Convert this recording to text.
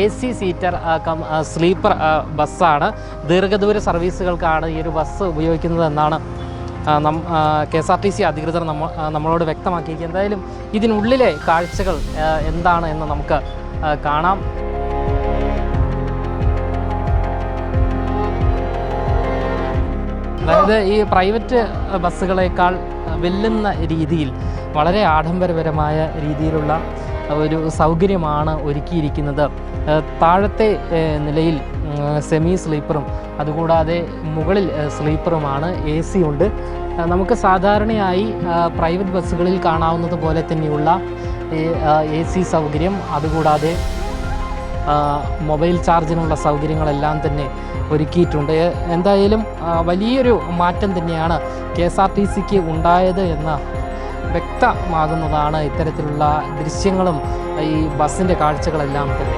AC seater sleeper ബസ്സാണ്. ദീർഘദൂര സർവീസുകൾക്കാണ് ഈ ഒരു ബസ് ഉപയോഗിക്കുന്നത് എന്നാണ് KSRTC അധികൃതർ നമ്മളോട് വ്യക്തമാക്കിയിരിക്കുന്നത്. എന്തായാലും ഇതിനുള്ളിലെ കാഴ്ചകൾ എന്താണ് എന്ന് നമുക്ക് കാണാം. അതായത് ഈ പ്രൈവറ്റ് ബസ്സുകളേക്കാൾ വെല്ലുന്ന രീതിയിൽ വളരെ ആഡംബരപരമായ രീതിയിലുള്ള ഒരു സൗകര്യമാണ് ഒരുക്കിയിരിക്കുന്നത്. താഴത്തെ നിലയിൽ സെമി സ്ലീപ്പറും അതുകൂടാതെ മുകളിൽ സ്ലീപ്പറുമാണ്. AC ഉണ്ട്. നമുക്ക് സാധാരണയായി പ്രൈവറ്റ് ബസ്സുകളിൽ കാണാവുന്നത് പോലെ തന്നെയുള്ള AC സൗകര്യം, അതുകൂടാതെ മൊബൈൽ ചാർജിനുള്ള സൗകര്യങ്ങളെല്ലാം തന്നെ ഒരുക്കിയിട്ടുണ്ട്. എന്തായാലും വലിയൊരു മാറ്റം തന്നെയാണ് KSRTCക്ക് ഉണ്ടായത് എന്ന് വ്യക്തമാകുന്നതാണ് ഇത്തരത്തിലുള്ള ദൃശ്യങ്ങളും ഈ ബസ്സിൻ്റെ കാഴ്ചകളെല്ലാം തന്നെ.